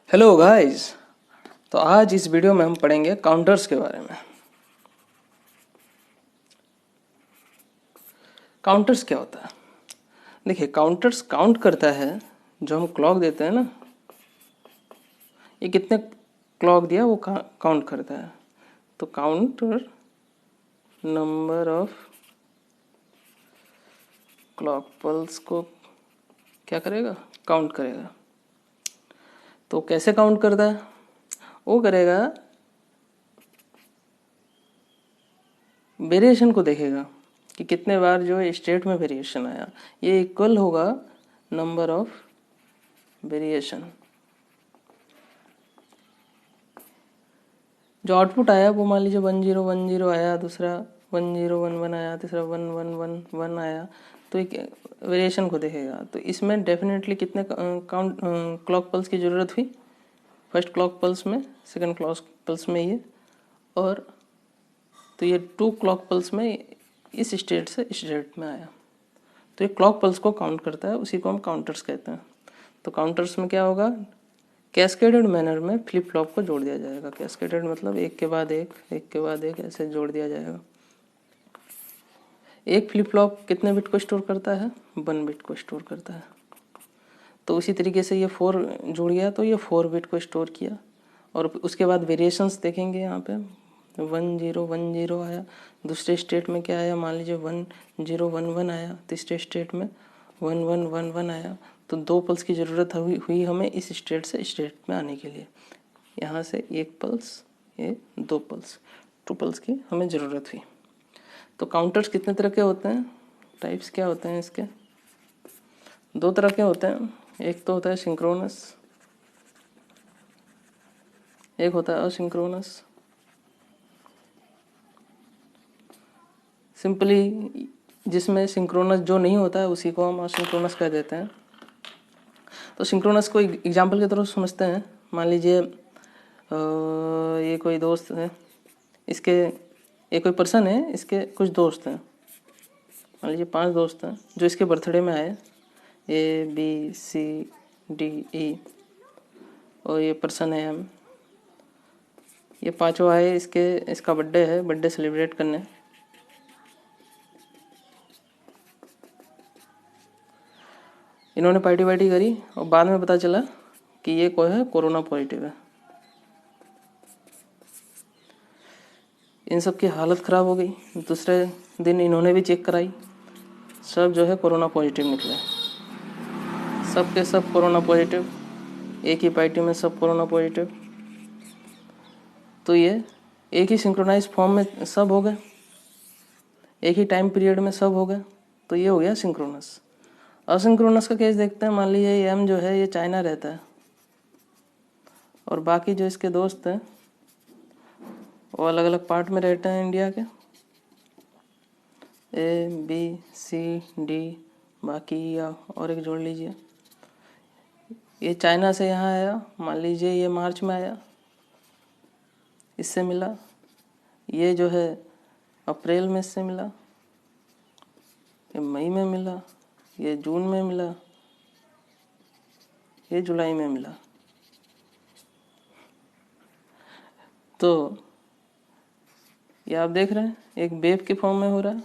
Hello guys. तो आज इस वीडियो में हम पढ़ेंगे काउंटर्स के बारे में। काउंटर्स क्या होता है? देखिए, काउंटर्स काउंट करता है। जो हम क्लॉक देते हैं ना, ये कितने क्लॉक दिया वो काउंट करता है। तो counter number of clock pulse को क्या करेगा? काउंट करेगा। तो कैसे काउंट करता है? वो करेगा, वेरिएशन को देखेगा कि कितने बार जो है स्टेट में वेरिएशन आया। ये इक्वल होगा नंबर ऑफ वेरिएशन। जो आउटपुट आया वो मान लीजिए 1010 आया, दूसरा 1011 आया, तीसरा 1111 आया। तो एक वेरिएशन को देखेगा। तो इसमें डेफिनेटली कितने काउंट क्लॉक पल्स की ज़रूरत हुई? फर्स्ट क्लॉक पल्स में, सेकंड क्लॉक पल्स में ये, और तो ये 2 क्लॉक पल्स में इस स्टेट से इस स्टेट में आया। तो ये क्लॉक पल्स को काउंट करता है, उसी को हम काउंटर्स कहते हैं। तो काउंटर्स में क्या होगा? कैस्केडेड मैनर में फ्लिप फ्लॉप को जोड़ दिया जाएगा। कैस्केडेड मतलब एक के बाद एक, एक के बाद एक, ऐसे जोड़ दिया जाएगा। एक फ्लिप फ्लॉप कितने बिट को स्टोर करता है? 1 बिट को स्टोर करता है। तो उसी तरीके से ये 4 जुड़ गया, तो ये 4 बिट को स्टोर किया। और उसके बाद वेरिएशंस देखेंगे। यहाँ पे 1010 आया, दूसरे स्टेट में क्या आया? मान लीजिए 1011 आया, तीसरे स्टेट में 1111 आया। तो 2 पल्स की ज़रूरत हुई हमें इस स्टेट से स्टेट में आने के लिए। यहाँ से 1 पल्स, ये 2 पल्स, 2 पल्स की हमें ज़रूरत हुई। तो काउंटर्स कितने तरह के होते हैं? टाइप्स क्या होते हैं इसके? 2 तरह के होते हैं। एक तो होता है सिंक्रोनस, एक होता है असिंक्रोनस। सिंपली जिसमें सिंक्रोनस जो नहीं होता है उसी को हम असिंक्रोनस कह देते हैं। तो सिंक्रोनस को एग्जाम्पल के तरफ समझते हैं। मान लीजिए ये कोई दोस्त है, इसके ये कोई पर्सन है, इसके कुछ दोस्त हैं। मान लीजिए 5 दोस्त हैं जो इसके बर्थडे में आए, ABCDE, और ये पर्सन है हम। ये 5 आए, इसका बर्थडे है, बर्थडे सेलिब्रेट करने। इन्होंने पार्टी वार्टी करी और बाद में पता चला कि ये कोई है, कोरोना पॉजिटिव है। इन सब की हालत ख़राब हो गई। दूसरे दिन इन्होंने भी चेक कराई, सब जो है कोरोना पॉजिटिव निकले। सब के सब कोरोना पॉजिटिव, एक ही पार्टी में सब कोरोना पॉजिटिव। तो ये एक ही सिंक्रोनाइज फॉर्म में सब हो गए, एक ही टाइम पीरियड में सब हो गए। तो ये हो गया सिंक्रोनस। असिंक्रोनस का केस देखते हैं। मान लीजिए ये M जो है ये चाइना रहता है और बाकी जो इसके दोस्त हैं वो अलग अलग पार्ट में रहते हैं इंडिया के, ABCD, बाकी या और एक जोड़ लीजिए। ये चाइना से यहाँ आया, मान लीजिए ये मार्च में आया, इससे मिला। ये जो है अप्रैल में इससे मिला, ये मई में मिला, ये जून में मिला, ये जुलाई में मिला। तो ये आप देख रहे हैं एक वेव के फॉर्म में हो रहा है,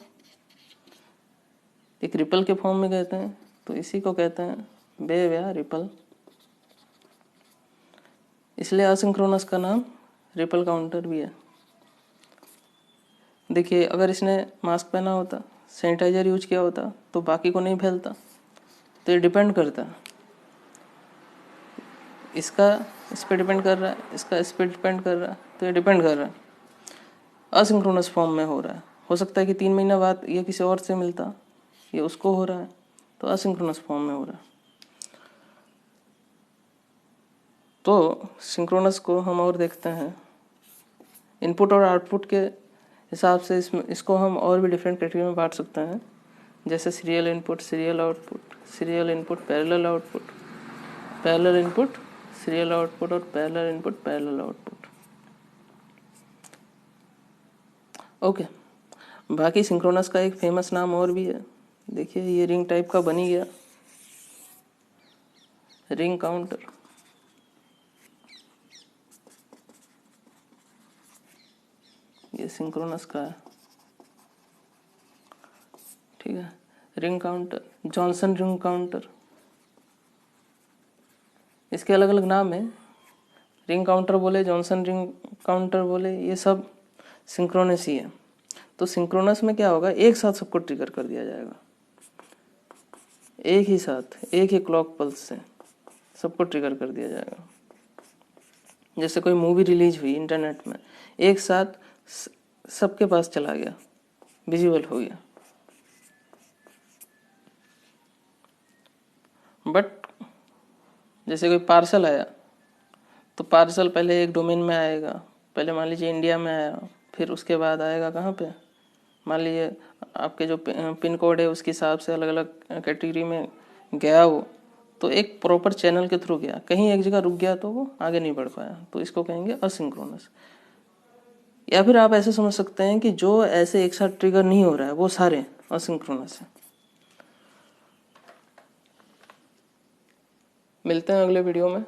एक रिपल के फॉर्म में कहते हैं। तो इसी को कहते हैं वेव या रिपल। इसलिए असिंक्रोनस का नाम रिपल काउंटर भी है। देखिए, अगर इसने मास्क पहना होता, सैनिटाइजर यूज किया होता, तो बाकी को नहीं फैलता। तो ये डिपेंड करता है, इसका इस पर डिपेंड कर रहा है, इसका इस पर डिपेंड कर रहा है। तो ये डिपेंड कर रहा है। असिंक्रोनस फॉर्म में हो रहा है। हो सकता है कि 3 महीना बाद ये किसी और से मिलता, ये उसको हो रहा है। तो असिंक्रोनस फॉर्म में हो रहा है। तो सिंक्रोनस को हम और देखते हैं। इनपुट और आउटपुट के हिसाब से इसको हम और भी डिफरेंट कैटेगरी में बांट सकते हैं। जैसे serial input, serial output, serial input, parallel output, parallel input, serial output, और parallel input, parallel output. Okay. बाकी सिंक्रोनस का एक फेमस नाम और भी है। देखिए, ये रिंग टाइप का बन ही गया, रिंग काउंटर। ये सिंक्रोनस का है, ठीक है। Ring counter, Johnson ring counter, इसके अलग अलग नाम है, रिंग काउंटर बोले, जॉनसन रिंग काउंटर बोले, ये सब सिंक्रोनस ही है। तो सिंक्रोनस में क्या होगा, एक साथ सबको ट्रिगर कर दिया जाएगा, एक ही साथ एक ही क्लॉक पल्स से सबको ट्रिगर कर दिया जाएगा। जैसे कोई मूवी रिलीज हुई इंटरनेट में, एक साथ सबके पास चला गया, विजुअल हो गया। बट जैसे कोई पार्सल आया, तो पार्सल पहले एक डोमेन में आएगा, पहले मान लीजिए इंडिया में आया, फिर उसके बाद आएगा कहाँ पे, मान लीजिए आपके जो पिन कोड है उसके हिसाब से अलग अलग कैटेगरी में गया वो, तो एक प्रॉपर चैनल के थ्रू गया, कहीं एक जगह रुक गया तो वो आगे नहीं बढ़ पाया, तो इसको कहेंगे असिंक्रोनस। या फिर आप ऐसे समझ सकते हैं कि जो ऐसे एक साथ ट्रिगर नहीं हो रहा है वो सारे असिंक्रोनस है। मिलते हैं अगले वीडियो में।